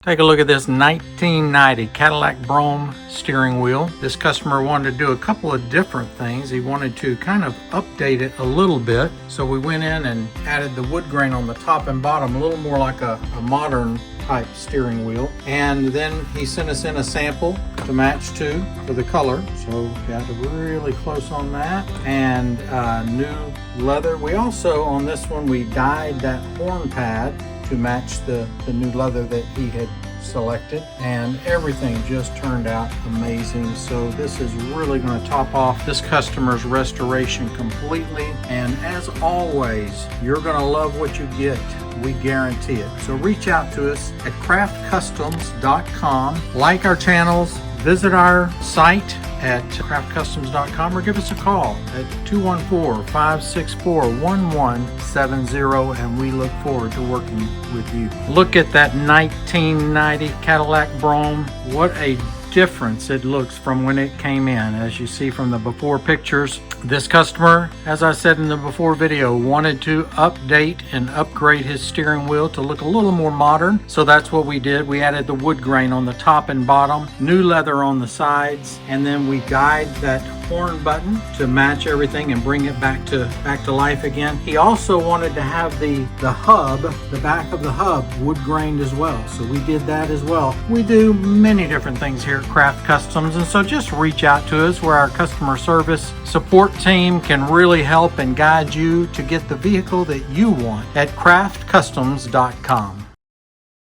Take a look at this 1990 Cadillac Brome steering wheel. This customer wanted to do a couple of different things. He wanted to kind of update it a little bit. So we went in and added the wood grain on the top and bottom, a little more like a modern type steering wheel. And then he sent us in a sample to match to for the color. So got really close on that. And new leather. We also, on this one, we dyed that horn pad to match the new leather that he had selected, and everything just turned out amazing. So this is really going to top off this customer's restoration completely, and as always, you're going to love what you get. We guarantee it. So reach out to us at craftcustoms.com, like our channels, visit our site at craftcustoms.com, or give us a call at 214-564-1170, and we look forward to working with you. Look at that 1990 Cadillac Brome. What a difference it looks from when it came in. As you see from the before pictures, this customer, as I said in the before video, wanted to update and upgrade his steering wheel to look a little more modern. So that's what we did. We added the wood grain on the top and bottom, new leather on the sides, and then we dyed that horn button to match everything and bring it back to life again. He also wanted to have the hub, the back of the hub, wood grained as well. So we did that as well. We do many different things here at Craft Customs, and so just reach out to us, where our customer service support team can really help and guide you to get the vehicle that you want at craftcustoms.com.